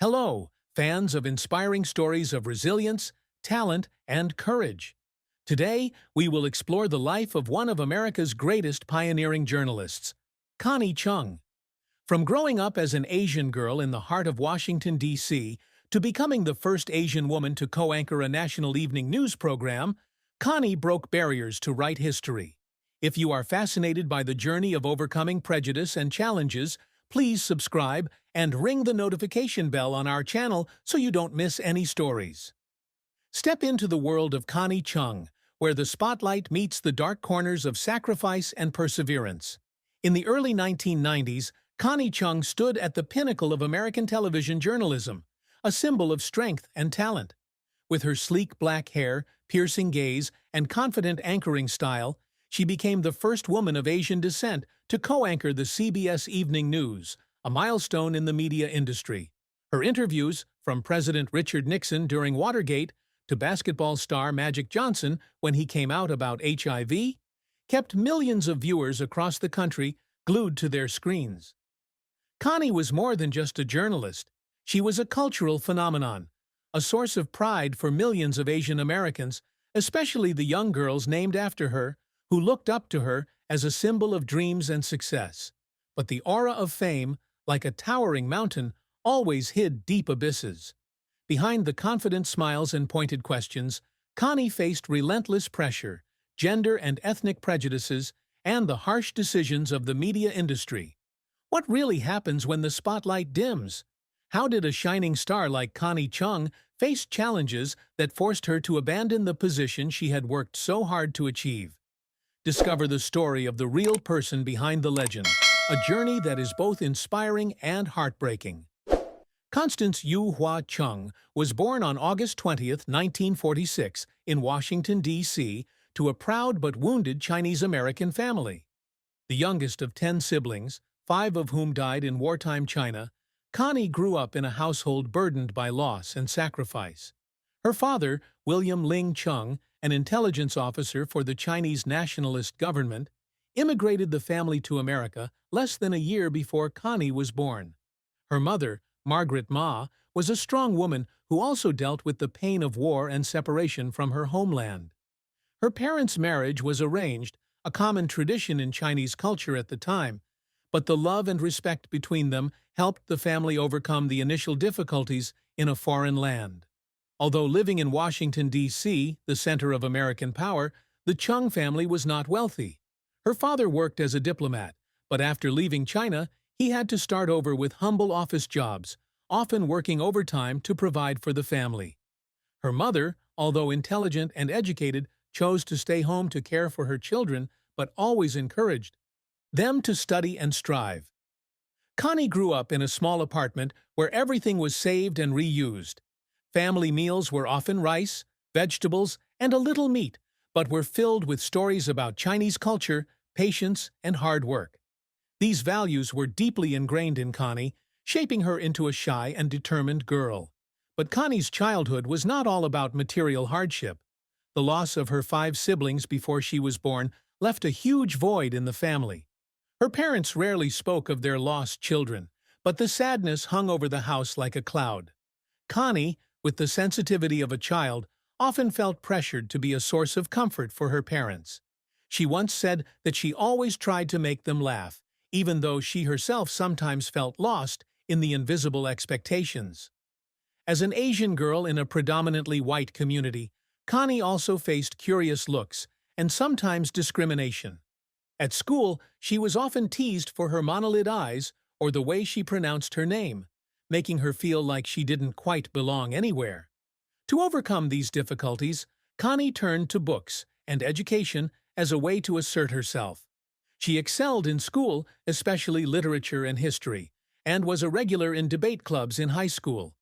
Hello, fans of inspiring stories of resilience, talent, and courage. Today, we will explore the life of one of America's greatest pioneering journalists, Connie Chung. From growing up as an Asian girl in the heart of Washington, D.C., to becoming the first Asian woman to co-anchor a national evening news program, Connie broke barriers to write history. If you are fascinated by the journey of overcoming prejudice and challenges, please subscribe and ring the notification bell on our channel so you don't miss any stories. Step into the world of Connie Chung, where the spotlight meets the dark corners of sacrifice and perseverance. In the early 1990s, Connie Chung stood at the pinnacle of American television journalism, a symbol of strength and talent. With her sleek black hair, piercing gaze, and confident anchoring style, she became the first woman of Asian descent to co-anchor the CBS Evening News, a milestone in the media industry. Her interviews, from President Richard Nixon during Watergate to basketball star Magic Johnson when he came out about HIV, kept millions of viewers across the country glued to their screens. Connie was more than just a journalist. She was a cultural phenomenon, a source of pride for millions of Asian Americans, especially the young girls named after her, who looked up to her as a symbol of dreams and success. But the aura of fame, like a towering mountain, always hid deep abysses. Behind the confident smiles and pointed questions, Connie faced relentless pressure, gender and ethnic prejudices, and the harsh decisions of the media industry. What really happens when the spotlight dims? How did a shining star like Connie Chung face challenges that forced her to abandon the position she had worked so hard to achieve? Discover the story of the real person behind the legend, a journey that is both inspiring and heartbreaking. Constance Yu-Hwa Chung was born on August 20, 1946, in Washington, D.C., to a proud but wounded Chinese-American family. The youngest of 10 siblings, 5 of whom died in wartime China, Connie grew up in a household burdened by loss and sacrifice. Her father, William Ling Chung, an intelligence officer for the Chinese nationalist government, immigrated the family to America less than a year before Connie was born. Her mother, Margaret Ma, was a strong woman who also dealt with the pain of war and separation from her homeland. Her parents' marriage was arranged, a common tradition in Chinese culture at the time, but the love and respect between them helped the family overcome the initial difficulties in a foreign land. Although living in Washington, D.C., the center of American power, the Chung family was not wealthy. Her father worked as a diplomat, but after leaving China, he had to start over with humble office jobs, often working overtime to provide for the family. Her mother, although intelligent and educated, chose to stay home to care for her children, but always encouraged them to study and strive. Connie grew up in a small apartment where everything was saved and reused. Family meals were often rice, vegetables, and a little meat, but were filled with stories about Chinese culture, patience, and hard work. These values were deeply ingrained in Connie, shaping her into a shy and determined girl. But Connie's childhood was not all about material hardship. The loss of her 5 siblings before she was born left a huge void in the family. Her parents rarely spoke of their lost children, but the sadness hung over the house like a cloud. Connie, with the sensitivity of a child, often felt pressured to be a source of comfort for her parents. She once said that she always tried to make them laugh, even though she herself sometimes felt lost in the invisible expectations. As an Asian girl in a predominantly white community, Connie also faced curious looks and sometimes discrimination. At school, she was often teased for her monolid eyes or the way she pronounced her name, making her feel like she didn't quite belong anywhere. To overcome these difficulties, Connie turned to books and education as a way to assert herself. She excelled in school, especially literature and history, and was a regular in debate clubs in high school.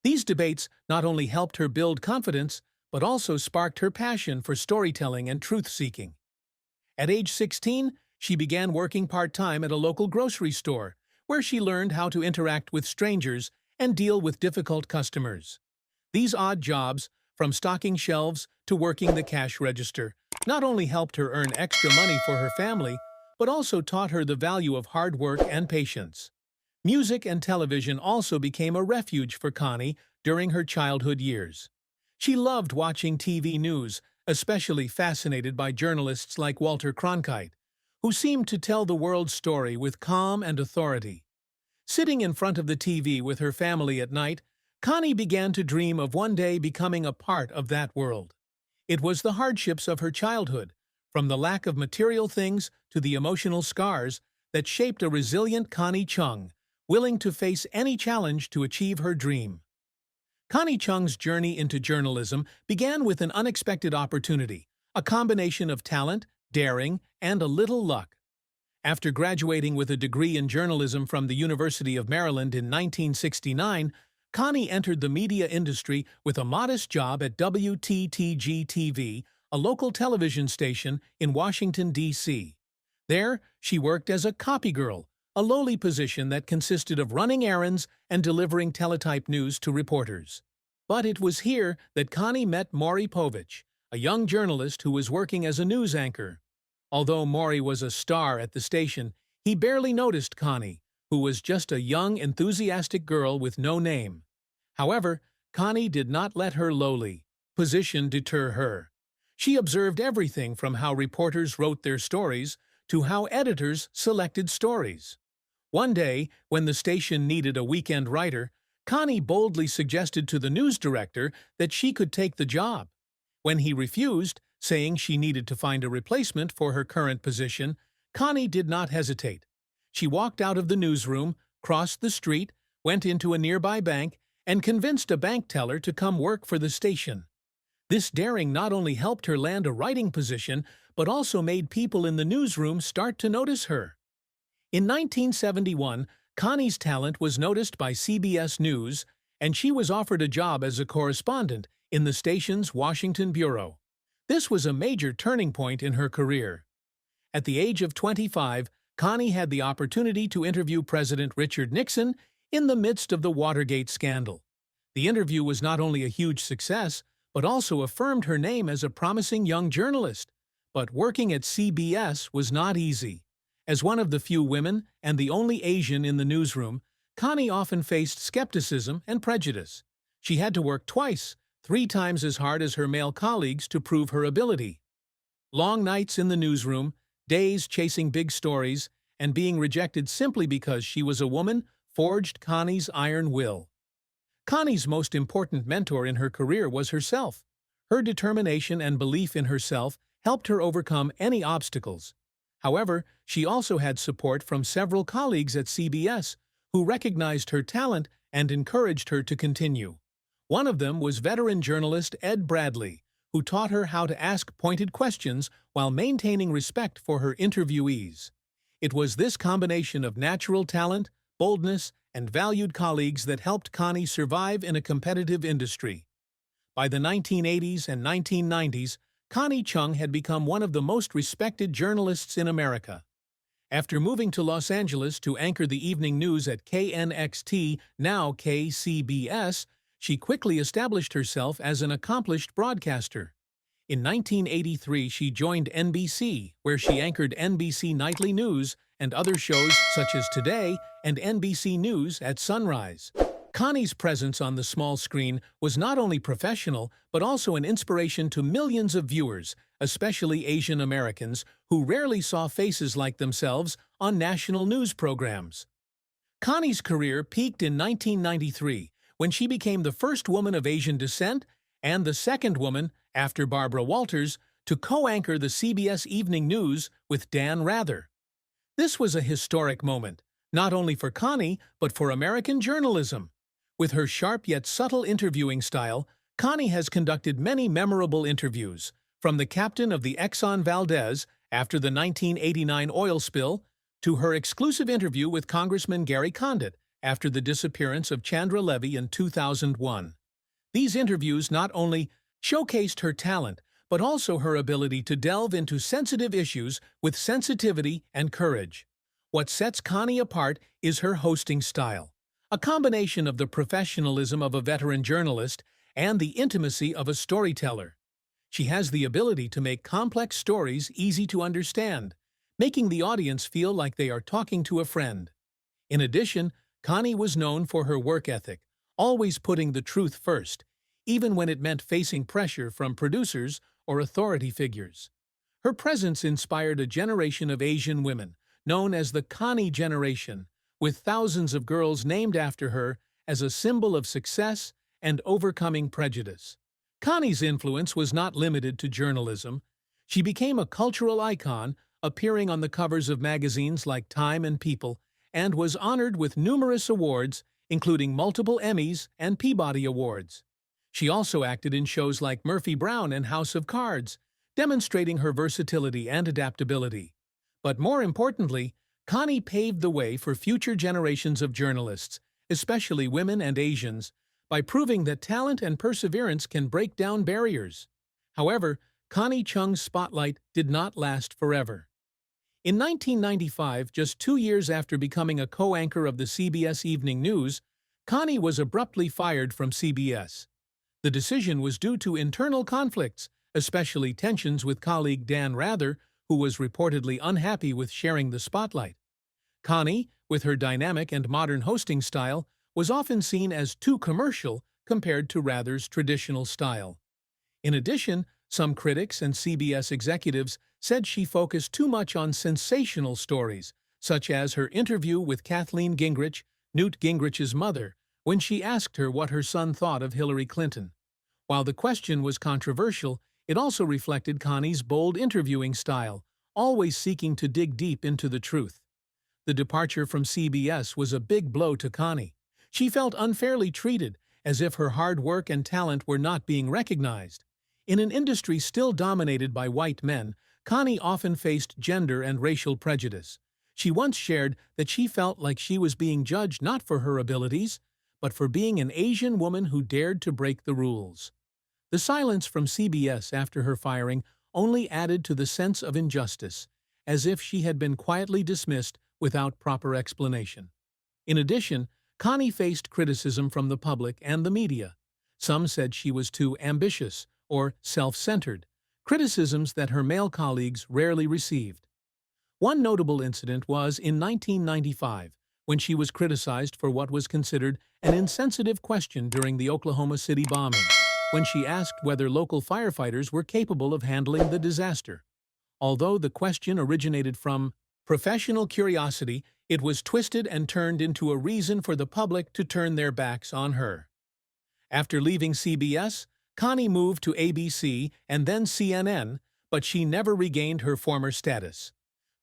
These debates not only helped her build confidence, but also sparked her passion for storytelling and truth-seeking. At age 16, she began working part-time at a local grocery store, where she learned how to interact with strangers and deal with difficult customers. These odd jobs, from stocking shelves to working the cash register, not only helped her earn extra money for her family, but also taught her the value of hard work and patience. Music and television also became a refuge for Connie during her childhood years. She loved watching TV news, especially fascinated by journalists like Walter Cronkite, who seemed to tell the world's story with calm and authority. Sitting in front of the TV with her family at night, Connie began to dream of one day becoming a part of that world. It was the hardships of her childhood, from the lack of material things to the emotional scars, that shaped a resilient Connie Chung, willing to face any challenge to achieve her dream. Connie Chung's journey into journalism began with an unexpected opportunity, a combination of talent, daring, and a little luck. After graduating with a degree in journalism from the University of Maryland in 1969, Connie entered the media industry with a modest job at WTTG-TV, a local television station in Washington, D.C. There, she worked as a copy girl, a lowly position that consisted of running errands and delivering teletype news to reporters. But it was here that Connie met Maury Povich, a young journalist who was working as a news anchor. Although Maury was a star at the station, he barely noticed Connie, who was just a young, enthusiastic girl with no name. However, Connie did not let her lowly position deter her. She observed everything from how reporters wrote their stories to how editors selected stories. One day, when the station needed a weekend writer, Connie boldly suggested to the news director that she could take the job. When he refused, saying she needed to find a replacement for her current position, Connie did not hesitate. She walked out of the newsroom, crossed the street, went into a nearby bank, and convinced a bank teller to come work for the station. This daring not only helped her land a writing position, but also made people in the newsroom start to notice her. In 1971, Connie's talent was noticed by CBS News, and she was offered a job as a correspondent in the station's Washington bureau. This was a major turning point in her career. At the age of 25, Connie had the opportunity to interview President Richard Nixon in the midst of the Watergate scandal. The interview was not only a huge success, but also affirmed her name as a promising young journalist. But working at CBS was not easy. As one of the few women and the only Asian in the newsroom, Connie often faced skepticism and prejudice. She had to work twice, 3 times as hard as her male colleagues to prove her ability. Long nights in the newsroom, days chasing big stories, and being rejected simply because she was a woman forged Connie's iron will. Connie's most important mentor in her career was herself. Her determination and belief in herself helped her overcome any obstacles. However, she also had support from several colleagues at CBS who recognized her talent and encouraged her to continue. One of them was veteran journalist Ed Bradley, who taught her how to ask pointed questions while maintaining respect for her interviewees. It was this combination of natural talent, boldness, and valued colleagues that helped Connie survive in a competitive industry. By the 1980s and 1990s, Connie Chung had become one of the most respected journalists in America. After moving to Los Angeles to anchor the evening news at KNXT, now KCBS, she quickly established herself as an accomplished broadcaster. In 1983, she joined NBC, where she anchored NBC Nightly News and other shows such as Today and NBC News at Sunrise. Connie's presence on the small screen was not only professional, but also an inspiration to millions of viewers, especially Asian Americans, who rarely saw faces like themselves on national news programs. Connie's career peaked in 1993, when she became the first woman of Asian descent and the second woman, after Barbara Walters, to co-anchor the CBS Evening News with Dan Rather. This was a historic moment, not only for Connie, but for American journalism. With her sharp yet subtle interviewing style, Connie has conducted many memorable interviews, from the captain of the Exxon Valdez after the 1989 oil spill to her exclusive interview with Congressman Gary Condit after the disappearance of Chandra Levy in 2001. These interviews not only showcased her talent, but also her ability to delve into sensitive issues with sensitivity and courage. What sets Connie apart is her hosting style, a combination of the professionalism of a veteran journalist and the intimacy of a storyteller. She has the ability to make complex stories easy to understand, making the audience feel like they are talking to a friend. In addition, Connie was known for her work ethic, always putting the truth first, even when it meant facing pressure from producers or authority figures. Her presence inspired a generation of Asian women, known as the Connie generation, with thousands of girls named after her as a symbol of success and overcoming prejudice. Connie's influence was not limited to journalism. She became a cultural icon, appearing on the covers of magazines like Time and People, and was honored with numerous awards, including multiple Emmys and Peabody Awards. She also acted in shows like Murphy Brown and House of Cards, demonstrating her versatility and adaptability. But more importantly, Connie paved the way for future generations of journalists, especially women and Asians, by proving that talent and perseverance can break down barriers. However, Connie Chung's spotlight did not last forever. In 1995, just 2 years after becoming a co-anchor of the CBS Evening News, Connie was abruptly fired from CBS. The decision was due to internal conflicts, especially tensions with colleague Dan Rather, who was reportedly unhappy with sharing the spotlight. Connie, with her dynamic and modern hosting style, was often seen as too commercial compared to Rather's traditional style. In addition, some critics and CBS executives said she focused too much on sensational stories, such as her interview with Kathleen Gingrich, Newt Gingrich's mother, when she asked her what her son thought of Hillary Clinton. While the question was controversial, it also reflected Connie's bold interviewing style, always seeking to dig deep into the truth. The departure from CBS was a big blow to Connie. She felt unfairly treated, as if her hard work and talent were not being recognized. In an industry still dominated by white men, Connie often faced gender and racial prejudice. She once shared that she felt like she was being judged not for her abilities, but for being an Asian woman who dared to break the rules. The silence from CBS after her firing only added to the sense of injustice, as if she had been quietly dismissed without proper explanation. In addition, Connie faced criticism from the public and the media. Some said she was too ambitious or self-centered, criticisms that her male colleagues rarely received. One notable incident was in 1995, when she was criticized for what was considered an insensitive question during the Oklahoma City bombing, when she asked whether local firefighters were capable of handling the disaster. Although the question originated from professional curiosity, it was twisted and turned into a reason for the public to turn their backs on her. After leaving CBS, Connie moved to ABC and then CNN, but she never regained her former status.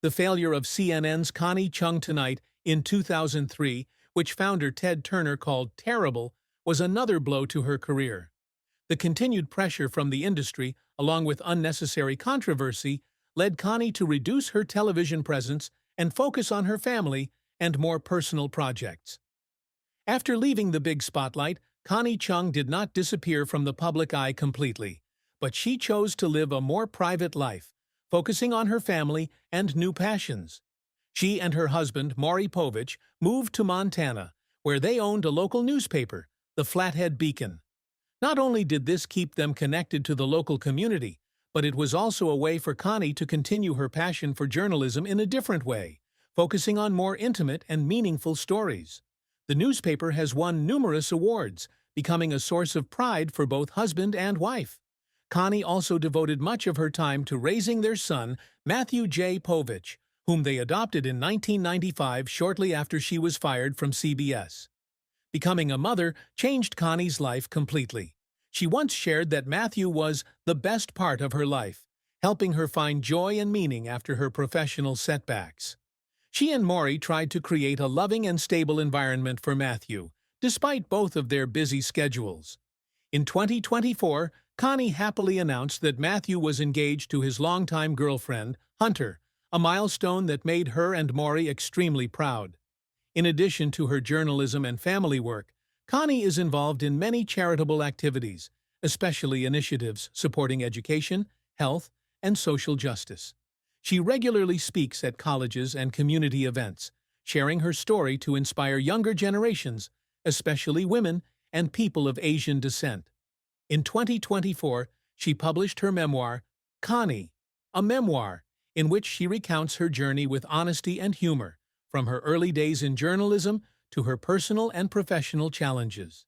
The failure of CNN's Connie Chung Tonight in 2003, which founder Ted Turner called terrible, was another blow to her career. The continued pressure from the industry, along with unnecessary controversy, led Connie to reduce her television presence and focus on her family and more personal projects. After leaving the big spotlight, Connie Chung did not disappear from the public eye completely, but she chose to live a more private life, focusing on her family and new passions. She and her husband, Maury Povich, moved to Montana, where they owned a local newspaper, the Flathead Beacon. Not only did this keep them connected to the local community, but it was also a way for Connie to continue her passion for journalism in a different way, focusing on more intimate and meaningful stories. The newspaper has won numerous awards, becoming a source of pride for both husband and wife. Connie also devoted much of her time to raising their son, Matthew J. Povich, whom they adopted in 1995 shortly after she was fired from CBS. Becoming a mother changed Connie's life completely. She once shared that Matthew was the best part of her life, helping her find joy and meaning after her professional setbacks. She and Maury tried to create a loving and stable environment for Matthew, despite both of their busy schedules. In 2024, Connie happily announced that Matthew was engaged to his longtime girlfriend, Hunter, a milestone that made her and Maury extremely proud. In addition to her journalism and family work, Connie is involved in many charitable activities, especially initiatives supporting education, health, and social justice. She regularly speaks at colleges and community events, sharing her story to inspire younger generations, especially women and people of Asian descent. In 2024, she published her memoir, Connie, a memoir in which she recounts her journey with honesty and humor, from her early days in journalism to her personal and professional challenges.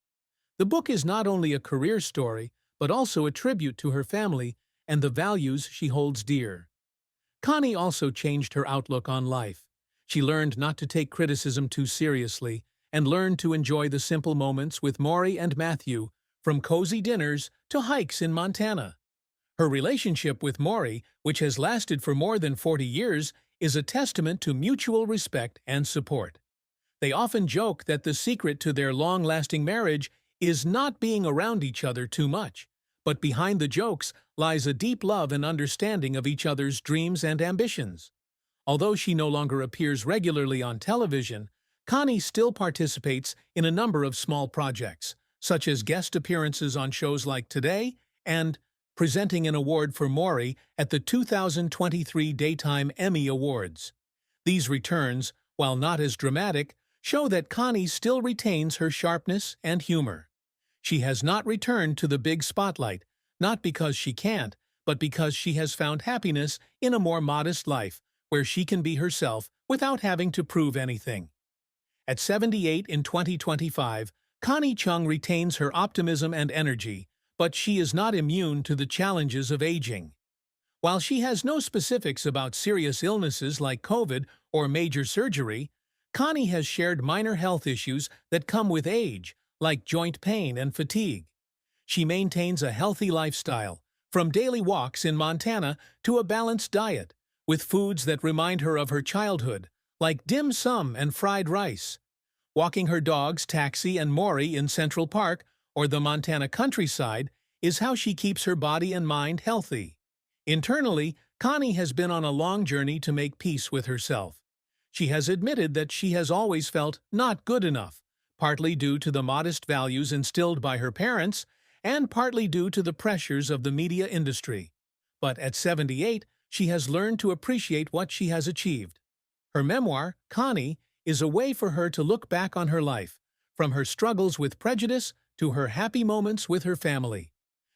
The book is not only a career story, but also a tribute to her family and the values she holds dear. Connie also changed her outlook on life. She learned not to take criticism too seriously and learned to enjoy the simple moments with Maury and Matthew, from cozy dinners to hikes in Montana. Her relationship with Maury, which has lasted for more than 40 years, is a testament to mutual respect and support. They often joke that the secret to their long-lasting marriage is not being around each other too much, but behind the jokes lies a deep love and understanding of each other's dreams and ambitions. Although she no longer appears regularly on television, Connie still participates in a number of small projects, such as guest appearances on shows like Today and presenting an award for Maury at the 2023 Daytime Emmy Awards. These returns, while not as dramatic, show that Connie still retains her sharpness and humor. She has not returned to the big spotlight, not because she can't, but because she has found happiness in a more modest life, where she can be herself without having to prove anything. At 78 in 2025, Connie Chung retains her optimism and energy, but she is not immune to the challenges of aging. While she has no specifics about serious illnesses like COVID or major surgery, Connie has shared minor health issues that come with age, like joint pain and fatigue. She maintains a healthy lifestyle, from daily walks in Montana to a balanced diet, with foods that remind her of her childhood, like dim sum and fried rice. Walking her dogs Taxi and Maury in Central Park or the Montana countryside is how she keeps her body and mind healthy. Internally, Connie has been on a long journey to make peace with herself. She has admitted that she has always felt not good enough, partly due to the modest values instilled by her parents and partly due to the pressures of the media industry. But at 78, she has learned to appreciate what she has achieved. Her memoir, Connie, is a way for her to look back on her life, from her struggles with prejudice to her happy moments with her family.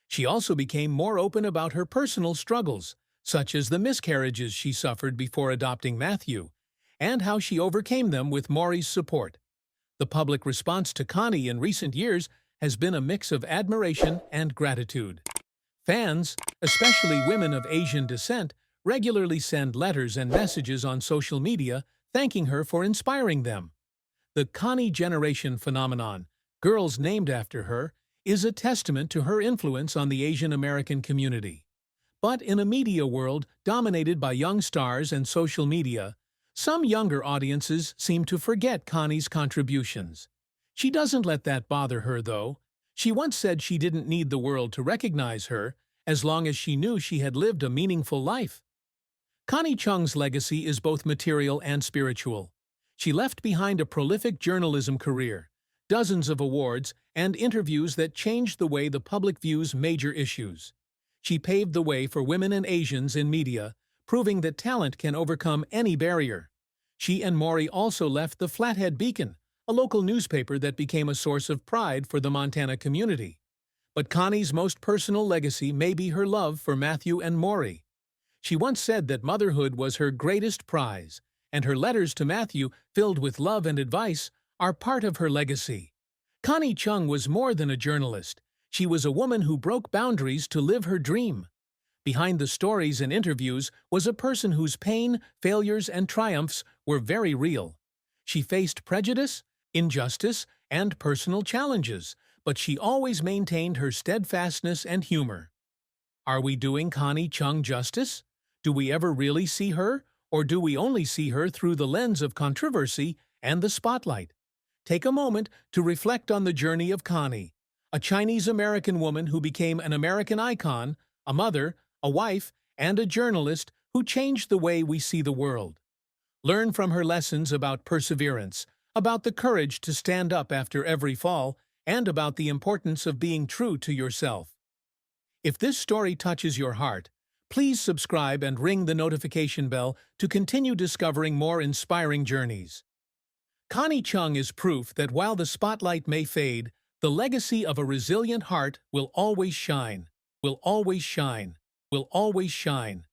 She also became more open about her personal struggles, such as the miscarriages she suffered before adopting Matthew, and how she overcame them with Maury's support. The public response to Connie in recent years has been a mix of admiration and gratitude. Fans, especially women of Asian descent, regularly send letters and messages on social media thanking her for inspiring them. The Connie generation phenomenon, girls named after her, is a testament to her influence on the Asian American community. But in a media world dominated by young stars and social media, some younger audiences seem to forget Connie's contributions. She doesn't let that bother her, though. She once said she didn't need the world to recognize her, as long as she knew she had lived a meaningful life. Connie Chung's legacy is both material and spiritual. She left behind a prolific journalism career, dozens of awards, and interviews that changed the way the public views major issues. She paved the way for women and Asians in media, proving that talent can overcome any barrier. She and Maury also left the Flathead Beacon, a local newspaper that became a source of pride for the Montana community. But Connie's most personal legacy may be her love for Matthew and Maury. She once said that motherhood was her greatest prize, and her letters to Matthew, filled with love and advice, are part of her legacy. Connie Chung was more than a journalist. She was a woman who broke boundaries to live her dream. Behind the stories and interviews was a person whose pain, failures, and triumphs were very real. She faced prejudice, injustice, and personal challenges, but she always maintained her steadfastness and humor. Are we doing Connie Chung justice? Do we ever really see her, or do we only see her through the lens of controversy and the spotlight? Take a moment to reflect on the journey of Connie, a Chinese-American woman who became an American icon, a mother, a wife, and a journalist who changed the way we see the world. Learn from her lessons about perseverance, about the courage to stand up after every fall, and about the importance of being true to yourself. If this story touches your heart, please subscribe and ring the notification bell to continue discovering more inspiring journeys. Connie Chung is proof that while the spotlight may fade, the legacy of a resilient heart will always shine, will always shine, will always shine.